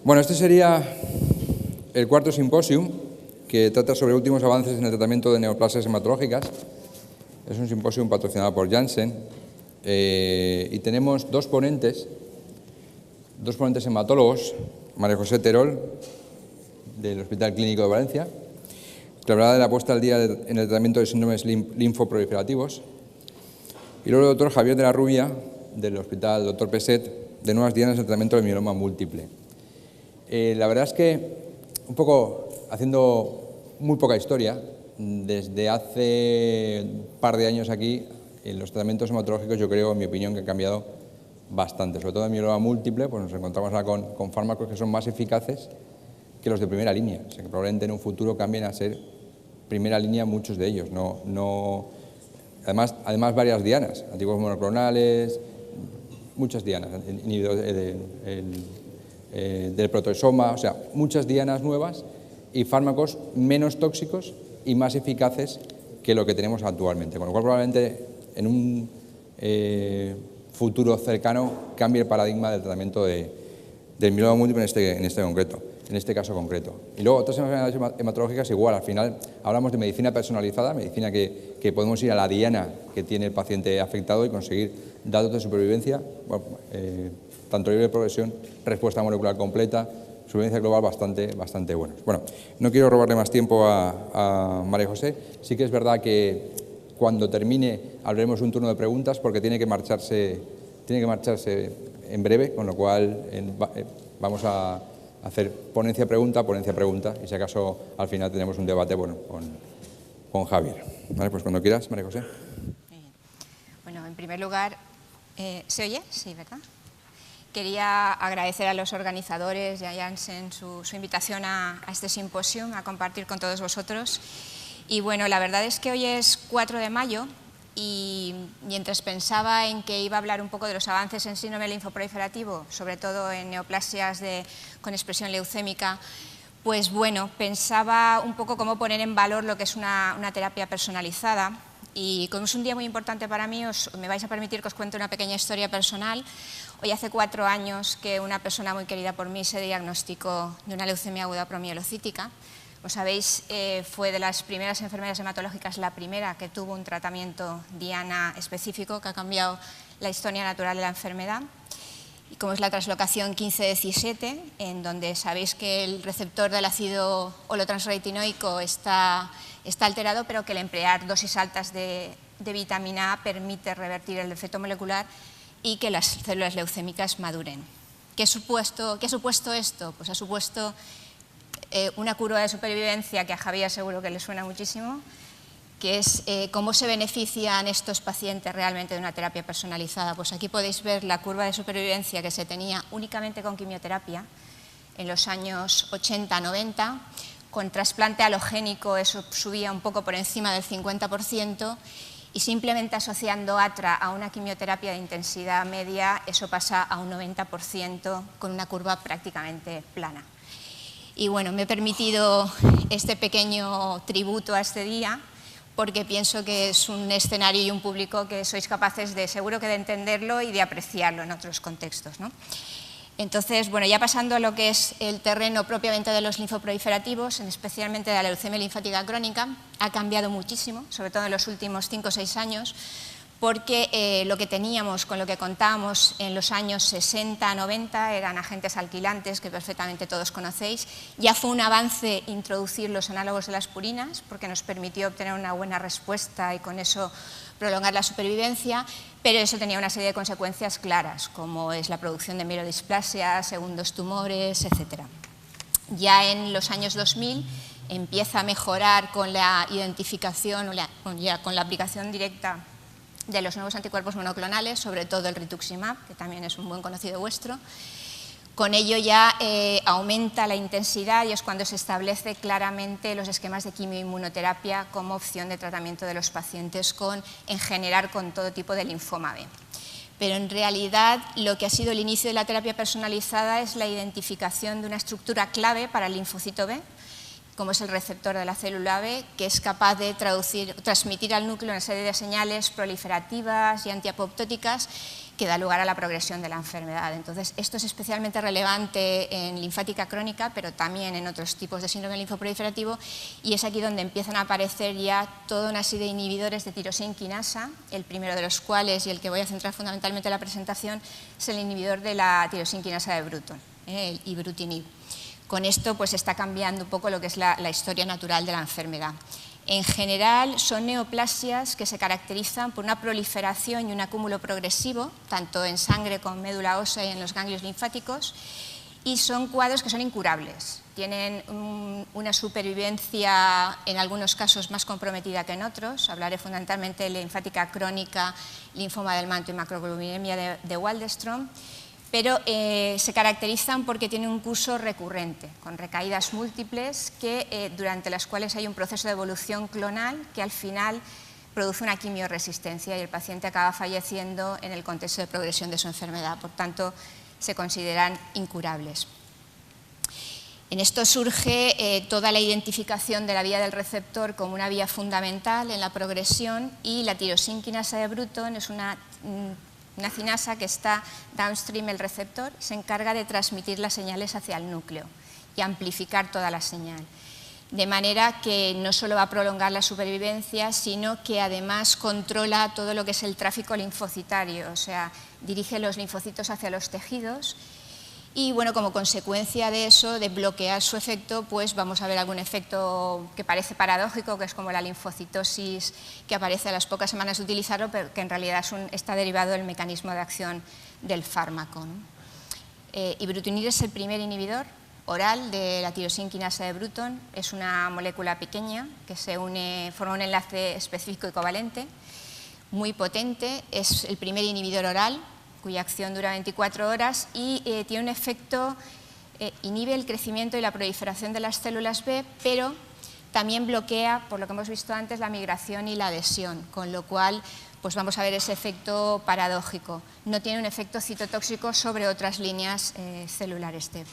Bueno, este sería el cuarto simposium que trata sobre últimos avances en el tratamiento de neoplasias hematológicas. Es un simposium patrocinado por Janssen y tenemos dos ponentes hematólogos, María José Terol, del Hospital Clínico de Valencia, que hablará de la puesta al día en el tratamiento de síndromes linfoproliferativos, y luego el doctor Javier de la Rubia, del Hospital Dr. Peset, de nuevas dianas en el tratamiento del mieloma múltiple. La verdad es que, un poco haciendo muy poca historia, desde hace un par de años aquí, en los tratamientos hematológicos yo creo, en mi opinión, que han cambiado bastante. Sobre todo en mieloma múltiple, pues nos encontramos ahora con fármacos que son más eficaces que los de primera línea. O sea, que probablemente en un futuro cambien a ser primera línea muchos de ellos. Además varias dianas, anticuerpos monoclonales, muchas dianas, inhibidores del proteasoma, o sea, muchas dianas nuevas y fármacos menos tóxicos y más eficaces que lo que tenemos actualmente. Con lo cual, probablemente en un futuro cercano cambie el paradigma del tratamiento del mieloma múltiple en este caso concreto. Y luego otras enfermedades hematológicas igual, al final hablamos de medicina personalizada, medicina que podemos ir a la diana que tiene el paciente afectado y conseguir datos de supervivencia, tanto nivel de progresión, respuesta molecular completa, supervivencia global bastante buenos. Bueno, no quiero robarle más tiempo a María José. Sí que es verdad que cuando termine abriremos un turno de preguntas porque tiene que marcharse en breve, con lo cual vamos a hacer ponencia-pregunta, y si acaso al final tenemos un debate con Javier. Vale, pues cuando quieras, María José. Bueno, en primer lugar, ¿se oye? Sí, ¿verdad? Quería agradecer a los organizadores y a Janssen su invitación a este simposio, a compartir con todos vosotros. Y bueno, la verdad es que hoy es 4 de mayo y mientras pensaba en que iba a hablar un poco de los avances en síndrome linfoproliferativo, sobre todo en neoplasias con expresión leucémica, pues bueno, pensaba un poco cómo poner en valor lo que es una terapia personalizada. Y como es un día muy importante para mí, me vais a permitir que os cuente una pequeña historia personal. Hoy hace 4 años que una persona muy querida por mí se diagnosticó de una leucemia aguda promielocítica. Como sabéis, fue de las primeras enfermedades hematológicas la primera que tuvo un tratamiento diana específico que ha cambiado la historia natural de la enfermedad. Y como es la translocación 15-17, en donde sabéis que el receptor del ácido holotransretinoico está alterado, pero que el emplear dosis altas de vitamina A permite revertir el defecto molecular y que las células leucémicas maduren. ¿Qué ha supuesto esto? Pues ha supuesto una curva de supervivencia que a Javier seguro que le suena muchísimo, que es cómo se benefician estos pacientes realmente de una terapia personalizada. Pues aquí podéis ver la curva de supervivencia que se tenía únicamente con quimioterapia en los años 80-90. Con trasplante halogénico eso subía un poco por encima del 50% y simplemente asociando ATRA a una quimioterapia de intensidad media eso pasa a un 90% con una curva prácticamente plana. Y bueno, me he permitido este pequeño tributo a este día porque pienso que es un escenario y un público que sois capaces seguro que de entenderlo y de apreciarlo en otros contextos, ¿no? Entonces, bueno, ya pasando a lo que es el terreno propiamente de los linfoproliferativos, especialmente de la leucemia linfática crónica, ha cambiado muchísimo, sobre todo en los últimos 5 o 6 años, porque lo que teníamos, con lo que contábamos en los años 60-90 eran agentes alquilantes que perfectamente todos conocéis. Ya fue un avance introducir los análogos de las purinas porque nos permitió obtener una buena respuesta y con eso prolongar la supervivencia, pero eso tenía una serie de consecuencias claras, como es la producción de mielodisplasia, segundos tumores, etc. Ya en los años 2000 empieza a mejorar con la identificación, con la aplicación directa de los nuevos anticuerpos monoclonales, sobre todo el rituximab, que también es un buen conocido vuestro. Con ello ya aumenta la intensidad y es cuando se establece claramente los esquemas de quimioinmunoterapia como opción de tratamiento de los pacientes en general con todo tipo de linfoma B. Pero en realidad lo que ha sido el inicio de la terapia personalizada es la identificación de una estructura clave para el linfocito B, como es el receptor de la célula B, que es capaz de transmitir al núcleo una serie de señales proliferativas y antiapoptóticas que da lugar a la progresión de la enfermedad. Entonces, esto es especialmente relevante en linfática crónica, pero también en otros tipos de síndrome linfoproliferativo, y es aquí donde empiezan a aparecer ya toda una serie de inhibidores de tirosina quinasa, el primero de los cuales, y el que voy a centrar fundamentalmente en la presentación, es el inhibidor de la tirosina quinasa de Bruton, el ibrutinib. Con esto pues está cambiando un poco lo que es la historia natural de la enfermedad. En general son neoplasias que se caracterizan por una proliferación y un acúmulo progresivo, tanto en sangre como en médula ósea y en los ganglios linfáticos, y son cuadros que son incurables. Tienen una supervivencia en algunos casos más comprometida que en otros. Hablaré fundamentalmente de linfática crónica, linfoma del manto y macroglobulinemia de Waldenström. Pero se caracterizan porque tienen un curso recurrente, con recaídas múltiples, durante las cuales hay un proceso de evolución clonal que al final produce una quimiorresistencia y el paciente acaba falleciendo en el contexto de progresión de su enfermedad. Por tanto, se consideran incurables. En esto surge toda la identificación de la vía del receptor como una vía fundamental en la progresión, y la tirosina quinasa de Bruton es una cinasa que está downstream del receptor, se encarga de transmitir las señales hacia el núcleo y amplificar toda la señal. De manera que no solo va a prolongar la supervivencia, sino que además controla todo lo que es el tráfico linfocitario, o sea, dirige los linfocitos hacia los tejidos. Y bueno, como consecuencia de eso, de bloquear su efecto, pues vamos a ver algún efecto que parece paradójico, que es como la linfocitosis que aparece a las pocas semanas de utilizarlo, pero que en realidad está derivado del mecanismo de acción del fármaco, ¿no? Ibrutinib es el primer inhibidor oral de la tirosina quinasa de Bruton. Es una molécula pequeña que forma un enlace específico y covalente, muy potente. Es el primer inhibidor oral, cuya acción dura 24 horas y tiene un efecto, inhibe el crecimiento y la proliferación de las células B, pero también bloquea, por lo que hemos visto antes, la migración y la adhesión, con lo cual pues vamos a ver ese efecto paradójico. No tiene un efecto citotóxico sobre otras líneas celulares T.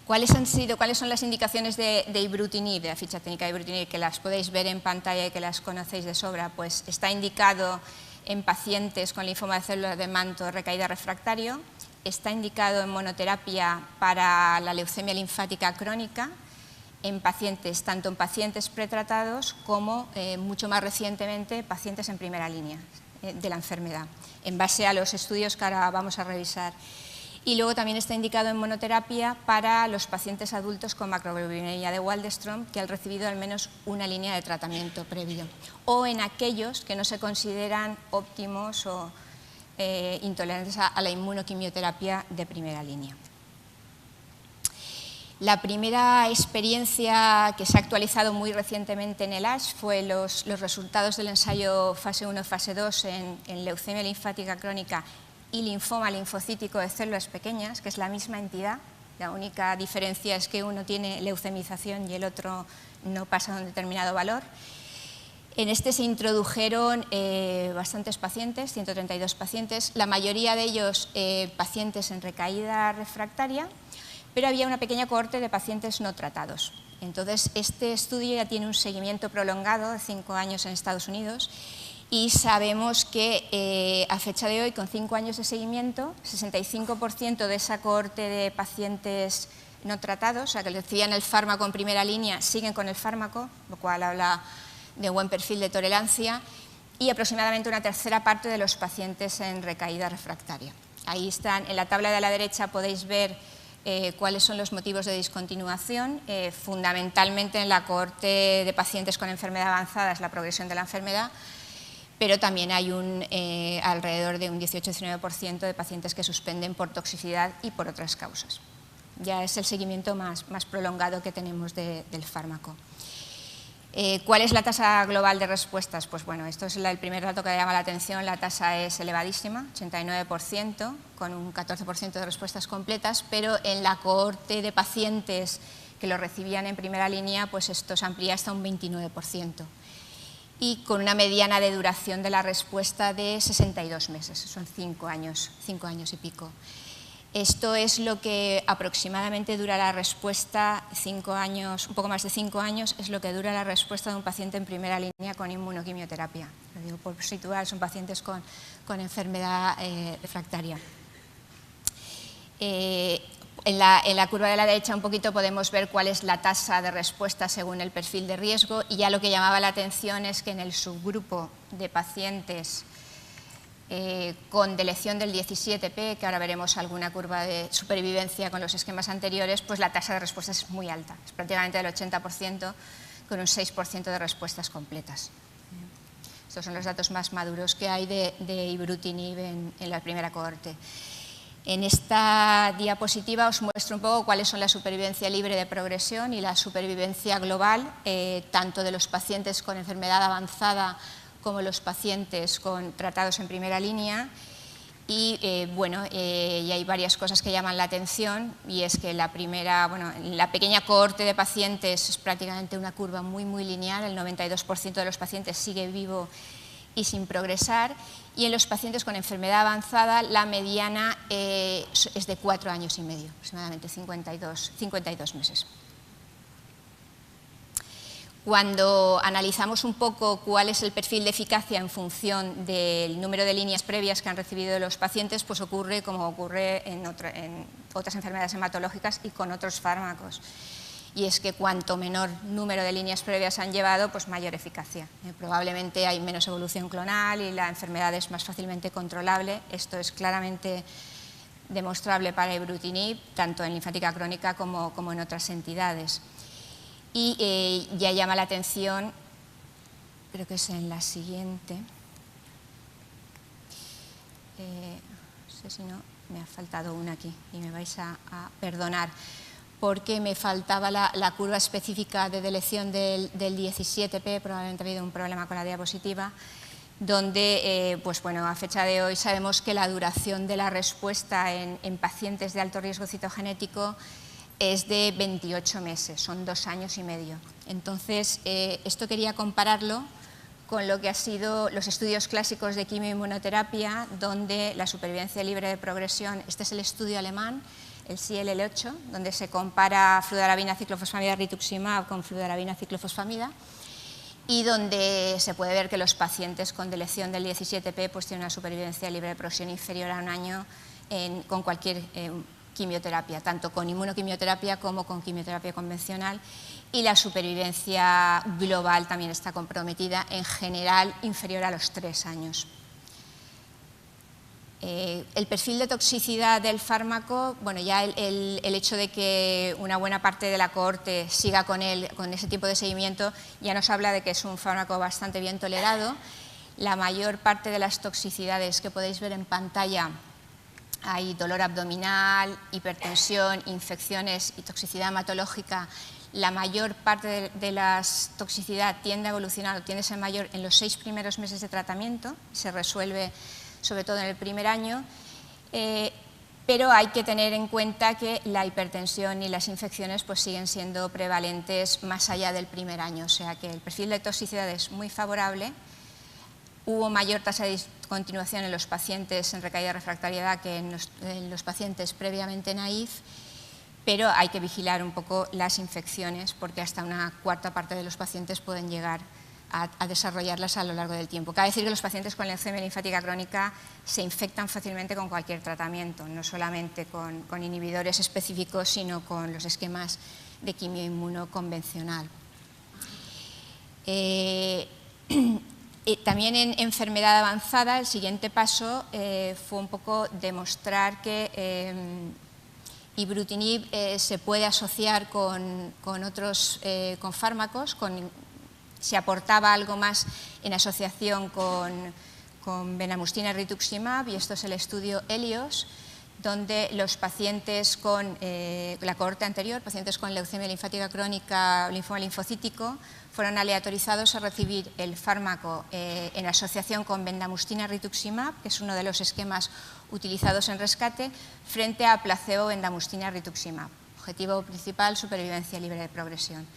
¿Cuáles son las indicaciones de ibrutinib, de la ficha técnica de ibrutinib, que las podéis ver en pantalla y que las conocéis de sobra? Pues está indicado en pacientes con linfoma de células de manto recaída refractario, está indicado en monoterapia para la leucemia linfática crónica, tanto en pacientes pretratados como, mucho más recientemente, pacientes en primera línea de la enfermedad, en base a los estudios que ahora vamos a revisar. Y luego también está indicado en monoterapia para los pacientes adultos con macroglobulinemia de Waldenström que han recibido al menos una línea de tratamiento previo, o en aquellos que no se consideran óptimos o intolerantes a la inmunoquimioterapia de primera línea. La primera experiencia que se ha actualizado muy recientemente en el ASH fue los resultados del ensayo fase 1 fase 2 en leucemia linfática crónica y linfoma linfocítico de células pequeñas, que es la misma entidad. La única diferencia es que uno tiene leucemización y el otro no pasa de un determinado valor. En este se introdujeron bastantes pacientes, 132 pacientes, la mayoría de ellos pacientes en recaída refractaria, pero había una pequeña cohorte de pacientes no tratados. Entonces, este estudio ya tiene un seguimiento prolongado de 5 años en Estados Unidos, y sabemos que a fecha de hoy, con 5 años de seguimiento, 65% de esa cohorte de pacientes no tratados, o sea, que recibían el fármaco en primera línea, siguen con el fármaco, lo cual habla de buen perfil de tolerancia, y aproximadamente una tercera parte de los pacientes en recaída refractaria. Ahí están, en la tabla de la derecha podéis ver cuáles son los motivos de discontinuación. Fundamentalmente en la cohorte de pacientes con enfermedad avanzada es la progresión de la enfermedad, pero también hay alrededor de un 18-19% de pacientes que suspenden por toxicidad y por otras causas. Ya es el seguimiento más prolongado que tenemos del fármaco. ¿Cuál es la tasa global de respuestas? Pues bueno, esto es el primer dato que llama la atención. La tasa es elevadísima, 89%, con un 14% de respuestas completas, pero en la cohorte de pacientes que lo recibían en primera línea, pues esto se amplía hasta un 29%. Y con una mediana de duración de la respuesta de 62 meses, son 5 años y pico. Esto es lo que aproximadamente dura la respuesta, 5 años, un poco más de 5 años, es lo que dura la respuesta de un paciente en primera línea con inmunoquimioterapia. Lo digo por situar, son pacientes con enfermedad refractaria. En la curva de la derecha un poquito podemos ver cuál es la tasa de respuesta según el perfil de riesgo, y ya lo que llamaba la atención es que en el subgrupo de pacientes con deleción del 17P, que ahora veremos alguna curva de supervivencia con los esquemas anteriores, pues la tasa de respuesta es muy alta, es prácticamente del 80%, con un 6% de respuestas completas. Estos son los datos más maduros que hay de ibrutinib en la primera cohorte. En esta diapositiva os muestro un poco cuáles son la supervivencia libre de progresión y la supervivencia global, tanto de los pacientes con enfermedad avanzada como los pacientes tratados en primera línea. Y y hay varias cosas que llaman la atención, y es que en la pequeña cohorte de pacientes es prácticamente una curva muy lineal, el 92% de los pacientes sigue vivo y sin progresar, y en los pacientes con enfermedad avanzada la mediana es de 4 años y medio, aproximadamente 52 meses. Cuando analizamos un poco cuál es el perfil de eficacia en función del número de líneas previas que han recibido los pacientes, pues ocurre como ocurre en otras enfermedades hematológicas y con otros fármacos. Y es que cuanto menor número de líneas previas han llevado, pues mayor eficacia. Probablemente hay menos evolución clonal y la enfermedad es más fácilmente controlable. Esto es claramente demostrable para ibrutinib, tanto en linfática crónica como en otras entidades. Y ya llama la atención, creo que es en la siguiente, no sé si no, me ha faltado una aquí y me vais a perdonar, porque me faltaba la curva específica de deleción del 17P, probablemente ha habido un problema con la diapositiva, donde a fecha de hoy sabemos que la duración de la respuesta en pacientes de alto riesgo citogenético es de 28 meses, son 2 años y medio. Entonces, esto quería compararlo con lo que han sido los estudios clásicos de quimioinmunoterapia, donde la supervivencia libre de progresión, este es el estudio alemán, el CLL8, donde se compara fludarabina ciclofosfamida rituximab con fludarabina ciclofosfamida, y donde se puede ver que los pacientes con deleción del 17P pues tienen una supervivencia libre de progresión inferior a 1 año con cualquier quimioterapia, tanto con inmunoquimioterapia como con quimioterapia convencional, y la supervivencia global también está comprometida, en general inferior a los 3 años. El perfil de toxicidad del fármaco, ya el hecho de que una buena parte de la cohorte siga con ese tipo de seguimiento ya nos habla de que es un fármaco bastante bien tolerado. La mayor parte de las toxicidades que podéis ver en pantalla, hay dolor abdominal, hipertensión, infecciones y toxicidad hematológica. La mayor parte de la toxicidad tiende a evolucionar o tiende a ser mayor en los 6 primeros meses de tratamiento, se resuelve sobre todo en el primer año, pero hay que tener en cuenta que la hipertensión y las infecciones pues siguen siendo prevalentes más allá del primer año, o sea que el perfil de toxicidad es muy favorable. Hubo mayor tasa de discontinuación en los pacientes en recaída de refractariedad que en los pacientes previamente naïf, pero hay que vigilar un poco las infecciones porque hasta una cuarta parte de los pacientes pueden llegar a desarrollarlas a lo largo del tiempo. Cabe decir que los pacientes con leucemia linfática crónica se infectan fácilmente con cualquier tratamiento, no solamente con inhibidores específicos, sino con los esquemas de quimioinmuno convencional. También en enfermedad avanzada, el siguiente paso fue un poco demostrar que ibrutinib se puede asociar con fármacos, se aportaba algo más en asociación con benamustina rituximab, y esto es el estudio HELIOS, donde los pacientes con la cohorte anterior, pacientes con leucemia linfática crónica o linfoma linfocítico, fueron aleatorizados a recibir el fármaco en asociación con bendamustine rituximab, que es uno de los esquemas utilizados en rescate, frente a placebo bendamustine rituximab. Objetivo principal, supervivencia libre de progresión.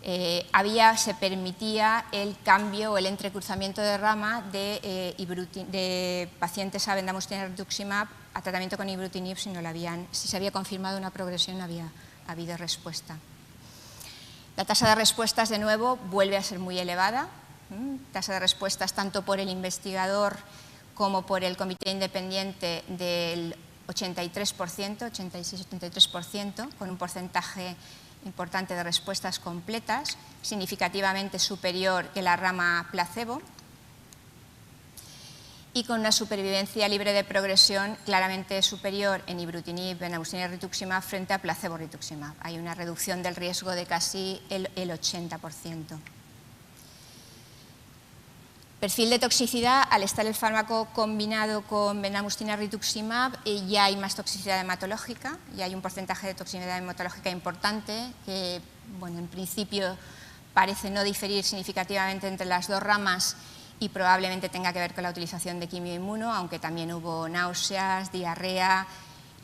Se permitía el cambio o el entrecruzamiento de rama de pacientes a bendamustine rituximab a tratamiento con ibrutinib si se había confirmado una progresión, no había habido respuesta. La tasa de respuestas, de nuevo, vuelve a ser muy elevada. Tasa de respuestas tanto por el investigador como por el comité independiente del 83%, 86-83%, con un porcentaje importante de respuestas completas, significativamente superior que la rama placebo, y con una supervivencia libre de progresión claramente superior en ibrutinib, bendamustine rituximab frente a placebo rituximab. Hay una reducción del riesgo de casi el 80%. Perfil de toxicidad, al estar el fármaco combinado con bendamustine rituximab, ya hay más toxicidad hematológica, ya hay un porcentaje de toxicidad hematológica importante que, bueno, en principio parece no diferir significativamente entre las dos ramas y probablemente tenga que ver con la utilización de quimioinmuno, aunque también hubo náuseas, diarrea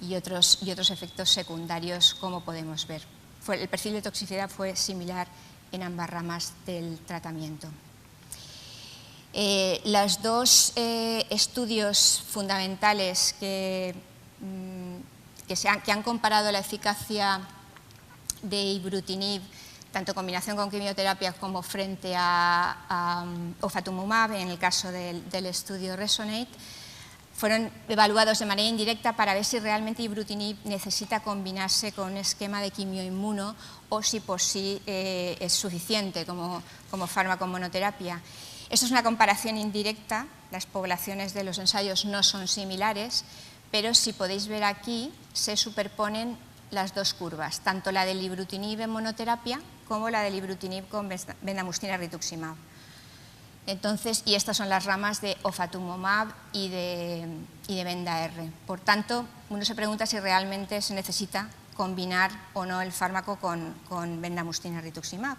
y otros efectos secundarios, como podemos ver. El perfil de toxicidad fue similar en ambas ramas del tratamiento. Los dos estudios fundamentales que han comparado la eficacia de ibrutinib, tanto en combinación con quimioterapia como frente a ofatumumab, en el caso del estudio RESONATE, fueron evaluados de manera indirecta para ver si realmente ibrutinib necesita combinarse con un esquema de quimioinmuno o si por sí es suficiente como fármaco monoterapia. Esto es una comparación indirecta, las poblaciones de los ensayos no son similares, pero si podéis ver aquí se superponen las dos curvas, tanto la del ibrutinib en monoterapia como la del ibrutinib con bendamustine rituximab. Entonces, y estas son las ramas de ofatumumab y de benda-R. Por tanto, uno se pregunta si realmente se necesita combinar o no el fármaco con bendamustine rituximab.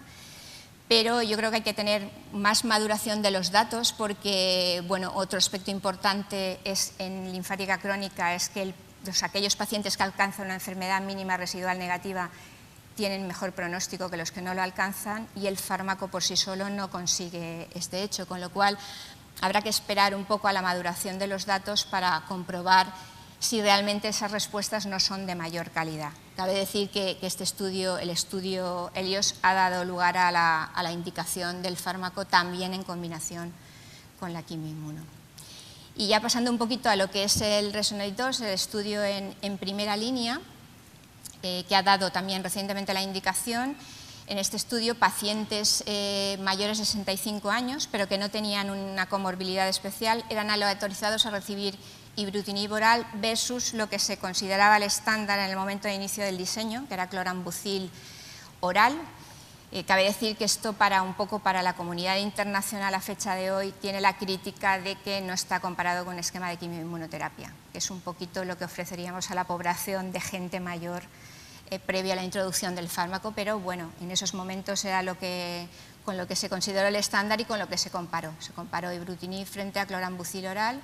Pero yo creo que hay que tener más maduración de los datos porque, bueno, otro aspecto importante es en linfática crónica es que aquellos pacientes que alcanzan una enfermedad mínima residual negativa tienen mejor pronóstico que los que no lo alcanzan y el fármaco por sí solo no consigue este hecho, con lo cual habrá que esperar un poco a la maduración de los datos para comprobar si realmente esas respuestas no son de mayor calidad. Cabe decir que este estudio, el estudio HELIOS, ha dado lugar a la indicación del fármaco también en combinación con la quimioinmuno. Y ya pasando un poquito a lo que es el RESONATE-2, el estudio en primera línea, que ha dado también recientemente la indicación. En este estudio, pacientes mayores de 65 años, pero que no tenían una comorbilidad especial, eran aleatorizados a recibir ibrutinib oral versus lo que se consideraba el estándar en el momento de inicio del diseño, que era clorambucil oral. Cabe decir que esto un poco para la comunidad internacional a fecha de hoy tiene la crítica de que no está comparado con un esquema de quimioinmunoterapia, que es un poquito lo que ofreceríamos a la población de gente mayor previo a la introducción del fármaco, pero bueno, en esos momentos era con lo que se consideró el estándar y con lo que se comparó. Se comparó ibrutinib frente a clorambucil oral.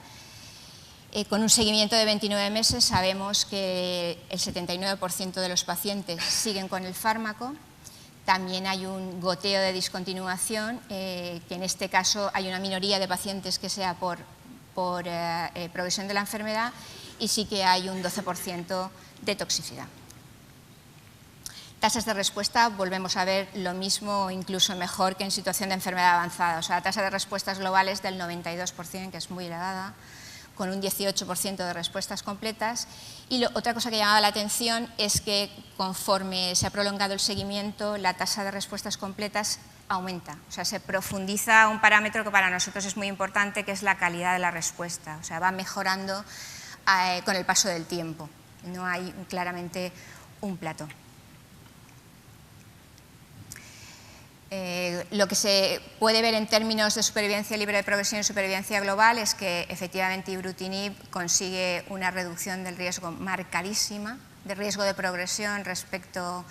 Con un seguimiento de 29 meses sabemos que el 79% de los pacientes siguen con el fármaco. También hay un goteo de discontinuación, que en este caso hay una minoría de pacientes que sea por progresión de la enfermedad y sí que hay un 12% de toxicidad. Tasas de respuesta, volvemos a ver lo mismo o incluso mejor que en situación de enfermedad avanzada. O sea, la tasa de respuestas globales del 92%, que es muy elevada, con un 18% de respuestas completas. Y otra cosa que llamaba la atención es que conforme se ha prolongado el seguimiento, la tasa de respuestas completas aumenta. O sea, se profundiza un parámetro que para nosotros es muy importante, que es la calidad de la respuesta. O sea, va mejorando con el paso del tiempo. No hay claramente un plató. Lo que se puede ver en términos de supervivencia libre de progresión y supervivencia global es que efectivamente ibrutinib consigue una reducción del riesgo marcadísima, de riesgo de progresión respecto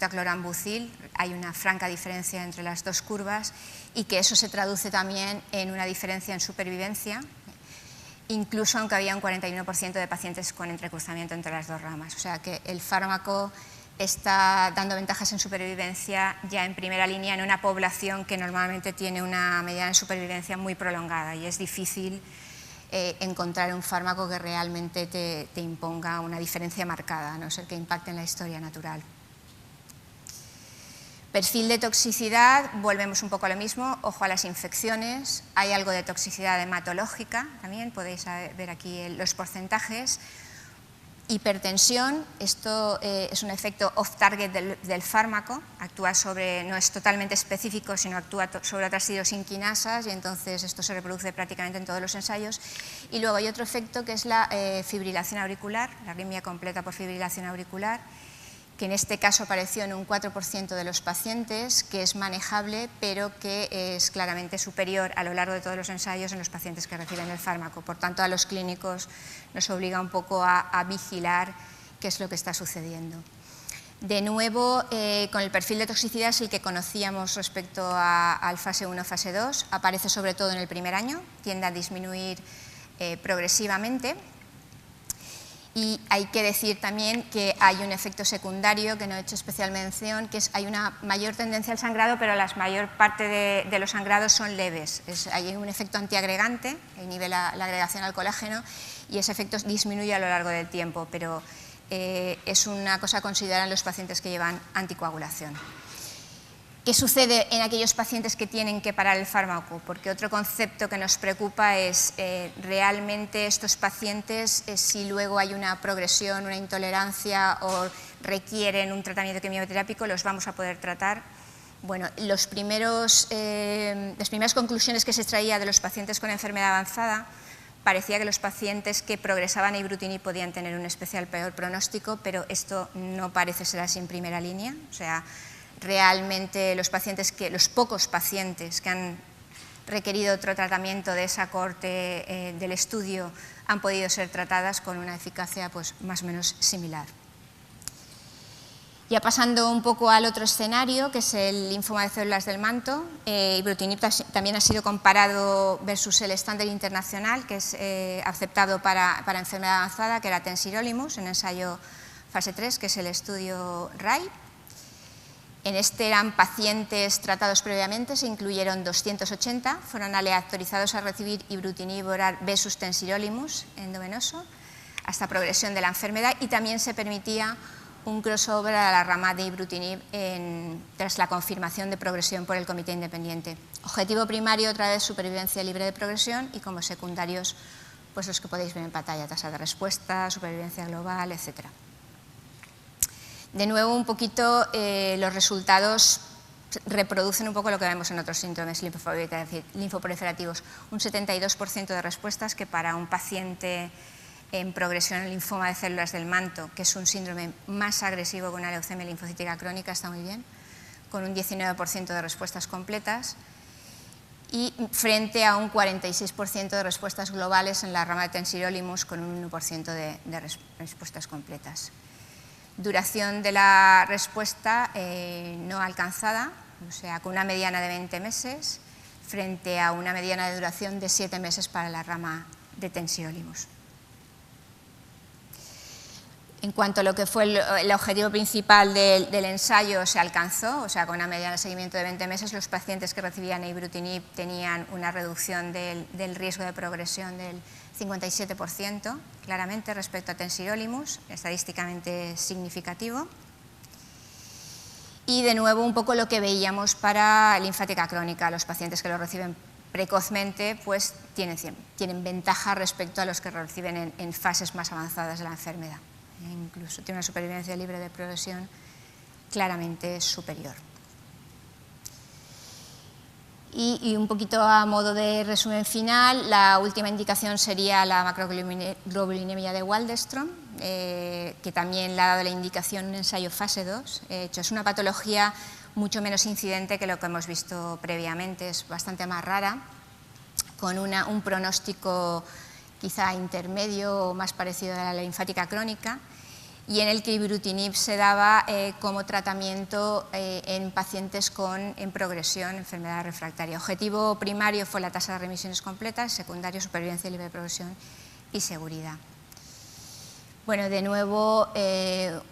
a clorambucil. Hay una franca diferencia entre las dos curvas y que eso se traduce también en una diferencia en supervivencia, incluso aunque había un 41% de pacientes con entrecruzamiento entre las dos ramas. O sea que el fármaco está dando ventajas en supervivencia ya en primera línea en una población que normalmente tiene una medida de supervivencia muy prolongada y es difícil encontrar un fármaco que realmente te imponga una diferencia marcada, a no ser que impacte en la historia natural. Perfil de toxicidad, volvemos un poco a lo mismo, ojo a las infecciones, hay algo de toxicidad hematológica también, podéis ver aquí los porcentajes. Hipertensión, esto es un efecto off-target del fármaco, actúa sobre, no es totalmente específico, sino actúa sobre otras tirosinquinasas y entonces esto se reproduce prácticamente en todos los ensayos. Y luego hay otro efecto que es la fibrilación auricular, la arritmia completa por fibrilación auricular, que en este caso apareció en un 4% de los pacientes, que es manejable, pero que es claramente superior a lo largo de todos los ensayos en los pacientes que reciben el fármaco. Por tanto, a los clínicos nos obliga un poco a vigilar qué es lo que está sucediendo. De nuevo, con el perfil de toxicidad es el que conocíamos respecto al fase 1, fase 2, aparece sobre todo en el primer año, tiende a disminuir progresivamente. Y hay que decir también que hay un efecto secundario que no he hecho especial mención, que hay una mayor tendencia al sangrado, pero la mayor parte de los sangrados son leves. Hay un efecto antiagregante, inhibe la agregación al colágeno y ese efecto disminuye a lo largo del tiempo, pero es una cosa a considerar en los pacientes que llevan anticoagulación. ¿Qué sucede en aquellos pacientes que tienen que parar el fármaco? Porque otro concepto que nos preocupa es realmente estos pacientes, si luego hay una progresión, una intolerancia o requieren un tratamiento quimioterápico, ¿los vamos a poder tratar? Bueno, las primeras conclusiones que se extraía de los pacientes con enfermedad avanzada parecía que los pacientes que progresaban a ibrutinib podían tener un especial peor pronóstico, pero esto no parece ser así en primera línea. O sea, realmente los pocos pacientes que han requerido otro tratamiento de esa cohorte del estudio han podido ser tratadas con una eficacia pues, más o menos similar. Ya pasando un poco al otro escenario, que es el linfoma de células del manto, ibrutinib también ha sido comparado versus el estándar internacional, que es aceptado para enfermedad avanzada, que era Tensirolimus, en ensayo fase 3, que es el estudio RAI. En este eran pacientes tratados previamente, se incluyeron 280, fueron aleatorizados a recibir ibrutinib oral versus Tensirolimus endovenoso hasta progresión de la enfermedad y también se permitía un crossover a la rama de ibrutinib tras la confirmación de progresión por el comité independiente. Objetivo primario, otra vez, supervivencia libre de progresión y como secundarios, pues los que podéis ver en pantalla, tasa de respuesta, supervivencia global, etcétera. De nuevo, un poquito los resultados reproducen un poco lo que vemos en otros síndromes linfoproliferativos. Un 72% de respuestas, que para un paciente en progresión en linfoma de células del manto, que es un síndrome más agresivo que una leucemia linfocítica crónica, está muy bien, con un 19% de respuestas completas, y frente a un 46% de respuestas globales en la rama de Tensirolimus, con un 1% de respuestas completas. Duración de la respuesta no alcanzada, o sea, con una mediana de 20 meses, frente a una mediana de duración de 7 meses para la rama de Tensirolimus. En cuanto a lo que fue el objetivo principal del ensayo, se alcanzó, o sea, con una mediana de seguimiento de 20 meses, los pacientes que recibían ibrutinib tenían una reducción del riesgo de progresión del 57%, claramente, respecto a Tensirolimus, estadísticamente significativo. Y, de nuevo, un poco lo que veíamos para linfática crónica. Los pacientes que lo reciben precozmente pues, tienen ventaja respecto a los que lo reciben en fases más avanzadas de la enfermedad. Incluso tiene una supervivencia libre de progresión claramente superior. Y un poquito a modo de resumen final, la última indicación sería la macroglobulinemia de Waldenström, que también le ha dado la indicación un ensayo fase 2. Es una patología mucho menos incidente que lo que hemos visto previamente, es bastante más rara, con un pronóstico quizá intermedio o más parecido a la linfática crónica, y en el que ibrutinib se daba como tratamiento en pacientes en progresión, enfermedad refractaria. Objetivo primario fue la tasa de remisiones completas, secundario, supervivencia libre de progresión y seguridad. Bueno, de nuevo,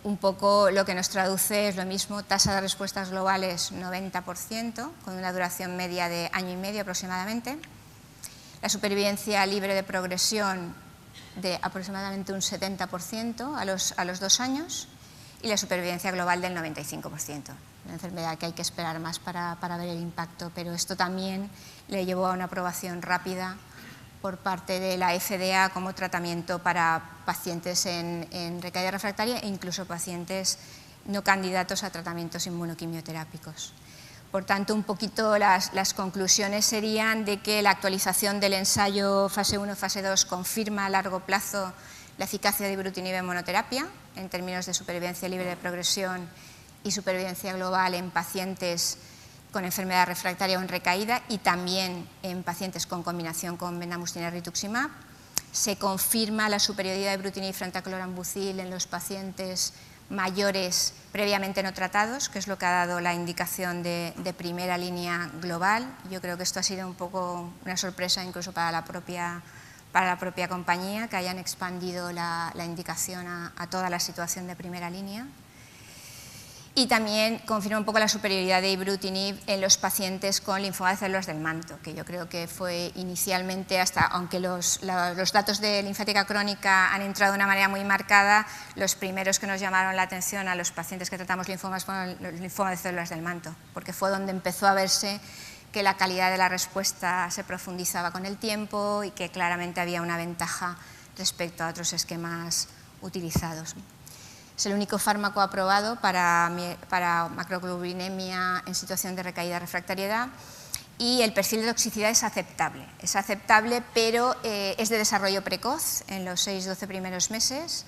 un poco lo que nos traduce es lo mismo, tasa de respuestas globales 90%, con una duración media de año y medio aproximadamente. la supervivencia libre de progresión de aproximadamente un 70% a los 2 años y la supervivencia global del 95%. Una enfermedad que hay que esperar más para ver el impacto, pero esto también le llevó a una aprobación rápida por parte de la FDA como tratamiento para pacientes en recaída refractaria e incluso pacientes no candidatos a tratamientos inmunoquimioterápicos. Por tanto, un poquito las conclusiones serían de que la actualización del ensayo fase 1, fase 2 confirma a largo plazo la eficacia de ibrutinib en monoterapia en términos de supervivencia libre de progresión y supervivencia global en pacientes con enfermedad refractaria o en recaída y también en pacientes con combinación con bendamustine y rituximab. Se confirma la superioridad de ibrutinib frente a clorambucil en los pacientes mayores previamente no tratados, que es lo que ha dado la indicación de primera línea global. Yo creo que esto ha sido un poco una sorpresa incluso para la propia compañía, que hayan expandido la indicación a toda la situación de primera línea. Y también confirma un poco la superioridad de ibrutinib en los pacientes con linfoma de células del manto, que yo creo que fue inicialmente, aunque los datos de linfática crónica han entrado de una manera muy marcada, los primeros que nos llamaron la atención a los pacientes que tratamos linfomas fueron los linfomas de células del manto, porque fue donde empezó a verse que la calidad de la respuesta se profundizaba con el tiempo y que claramente había una ventaja respecto a otros esquemas utilizados. Es el único fármaco aprobado para macroglobulinemia en situación de recaída refractariedad y el perfil de toxicidad es aceptable, pero es de desarrollo precoz en los 6-12 primeros meses.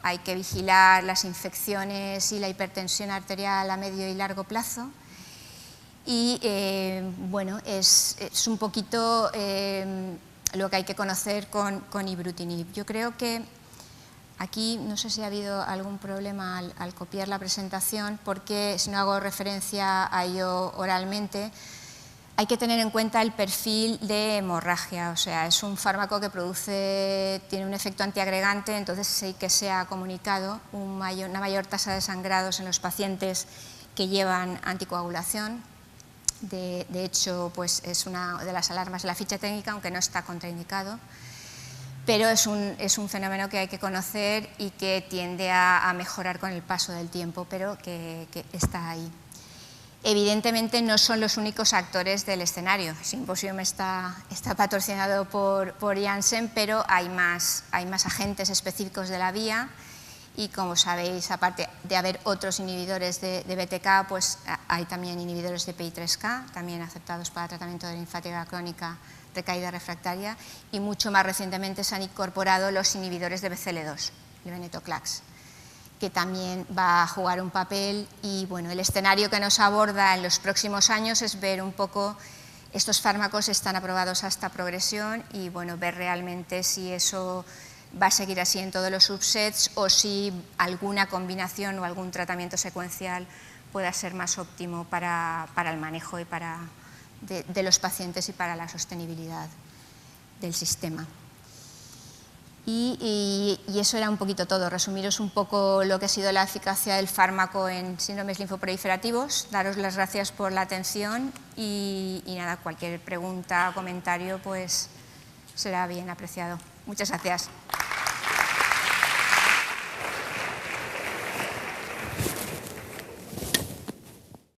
Hay que vigilar las infecciones y la hipertensión arterial a medio y largo plazo. Y bueno, es un poquito lo que hay que conocer con ibrutinib. Yo creo que aquí no sé si ha habido algún problema al copiar la presentación, porque si no hago referencia a ello oralmente, hay que tener en cuenta el perfil de hemorragia, o sea, es un fármaco que tiene un efecto antiagregante, entonces sí que se ha comunicado una mayor tasa de sangrados en los pacientes que llevan anticoagulación. De hecho, pues es una de las alarmas de la ficha técnica, aunque no está contraindicado. Pero es un fenómeno que hay que conocer y que tiende a mejorar con el paso del tiempo, pero que está ahí. Evidentemente no son los únicos actores del escenario. Symposium está patrocinado por Janssen, pero hay más agentes específicos de la vía y, como sabéis, aparte de haber otros inhibidores de BTK, pues hay también inhibidores de PI3K, también aceptados para tratamiento de linfática crónica recaída refractaria, y mucho más recientemente se han incorporado los inhibidores de BCL2, el venetoclax, que también va a jugar un papel. Y bueno, el escenario que nos aborda en los próximos años es ver un poco, estos fármacos están aprobados hasta progresión y bueno, ver realmente si eso va a seguir así en todos los subsets o si alguna combinación o algún tratamiento secuencial pueda ser más óptimo para el manejo y de los pacientes y para la sostenibilidad del sistema. Y eso era un poquito todo, resumiros un poco lo que ha sido la eficacia del fármaco en síndromes linfoproliferativos, daros las gracias por la atención y nada, cualquier pregunta o comentario pues será bien apreciado. Muchas gracias.